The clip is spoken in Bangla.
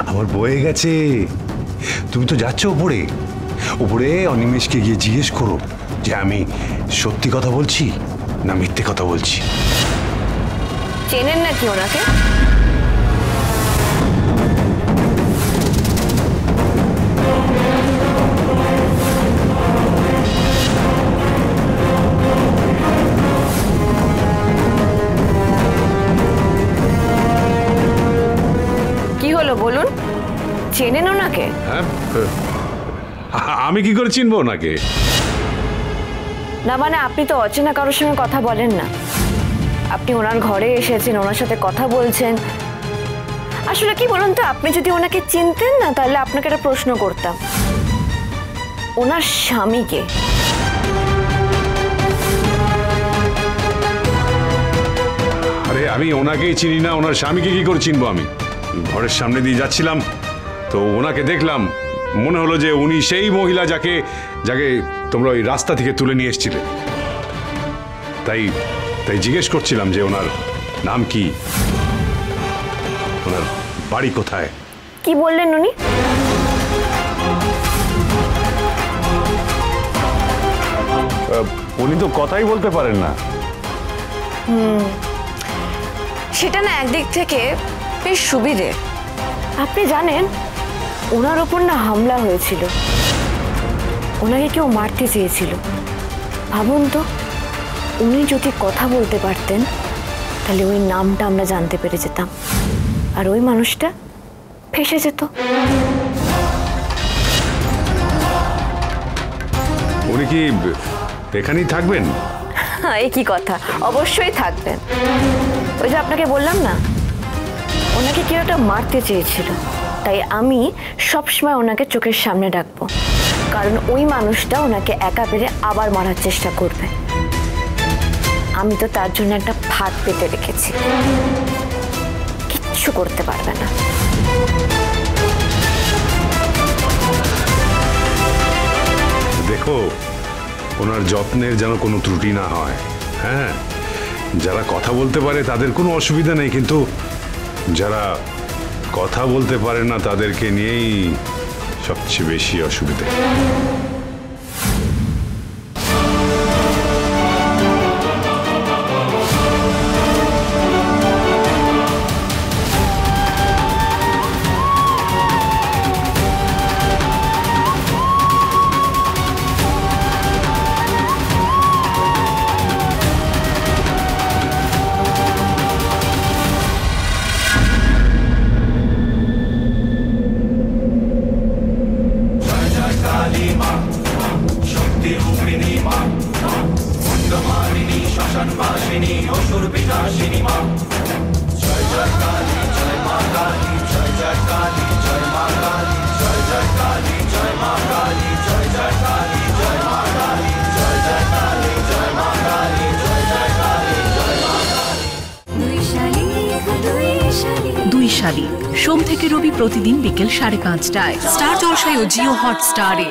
আমার বয়ে গেছে। তুমি তো যাচ্ছ উপরে, উপরে অনিমেষকে গিয়ে জিজ্ঞেস করো যে আমি সত্যি কথা বলছি না মিথ্যে কথা বলছি। চেনেন নাকি ওনাকে? কি হলো বলুন, চেনেন ওনাকে? হ্যাঁ, আমি কি করে চিনবো ওনাকে? না মানে আপনি তো অচেনা কারোর সঙ্গে কথা বলেন না। আপনি ওনার ঘরে এসেছেন, ওনার সাথে কথা বলছেন। আসলে কি বলুন তো, আপনি যদি ওনাকে চিনতেন না তাহলে আপনাকে একটা প্রশ্ন করতাম, ওনার স্বামীকে। আরে আমি ওনাকেই চিনি না, ওনার স্বামীকে কি করে চিনবো? আমি ঘরের সামনে দিয়ে যাচ্ছিলাম তো ওনাকে দেখলাম, মনে হলো যে উনি সেই মহিলা যাকে যাকে তোমরা ওই রাস্তা থেকে তুলে নিয়ে এসেছিলে। তাই তাই জিজ্ঞেস করছিলাম যে ওনার নাম কি, ওনার বাড়ি কোথায়। কি বললেন উনি? উনি তো কথাই বলতে পারেন না। সেটা না একদিক থেকে বেশ সুবিধে। আপনি জানেন ওনার ওপর না হামলা হয়েছিল, ওনাকে কেউ মারতে চেয়েছিল। ভাবুন তো, উনি যদি কথা বলতে পারতেন তাহলে ওই নামটা আমরা জানতে পেরে যেতাম, আর ওই মানুষটা ফেঁসে যেত। উনি কি এখানেই থাকবেন? এই কি কথা, অবশ্যই থাকবেন। ওই যে আপনাকে বললাম না, ওনাকে কেউ একটা মারতে চেয়েছিল, তাই আমি সবসময় ওনাকে চোখের সামনে রাখবো, কারণ ওই মানুষটা ওনাকে একা পেরে আবার মারার চেষ্টা করবে। আমি তো তার জন্য একটা ফাঁদ পেতে রেখেছি, কিচ্ছু করতে পারবে না। দেখো, ওনার যত্নের যেন কোনো ত্রুটি না হয়। হ্যাঁ, যারা কথা বলতে পারে তাদের কোনো অসুবিধা নেই, কিন্তু যারা কথা বলতে পারে না তাদেরকে নিয়েই সবচেয়ে বেশি অসুবিধা। দুই শালিক সোম থেকে রবি প্রতিদিন বিকেল 5:30টায় স্টার জলসায় ও জিও হটস্টারে।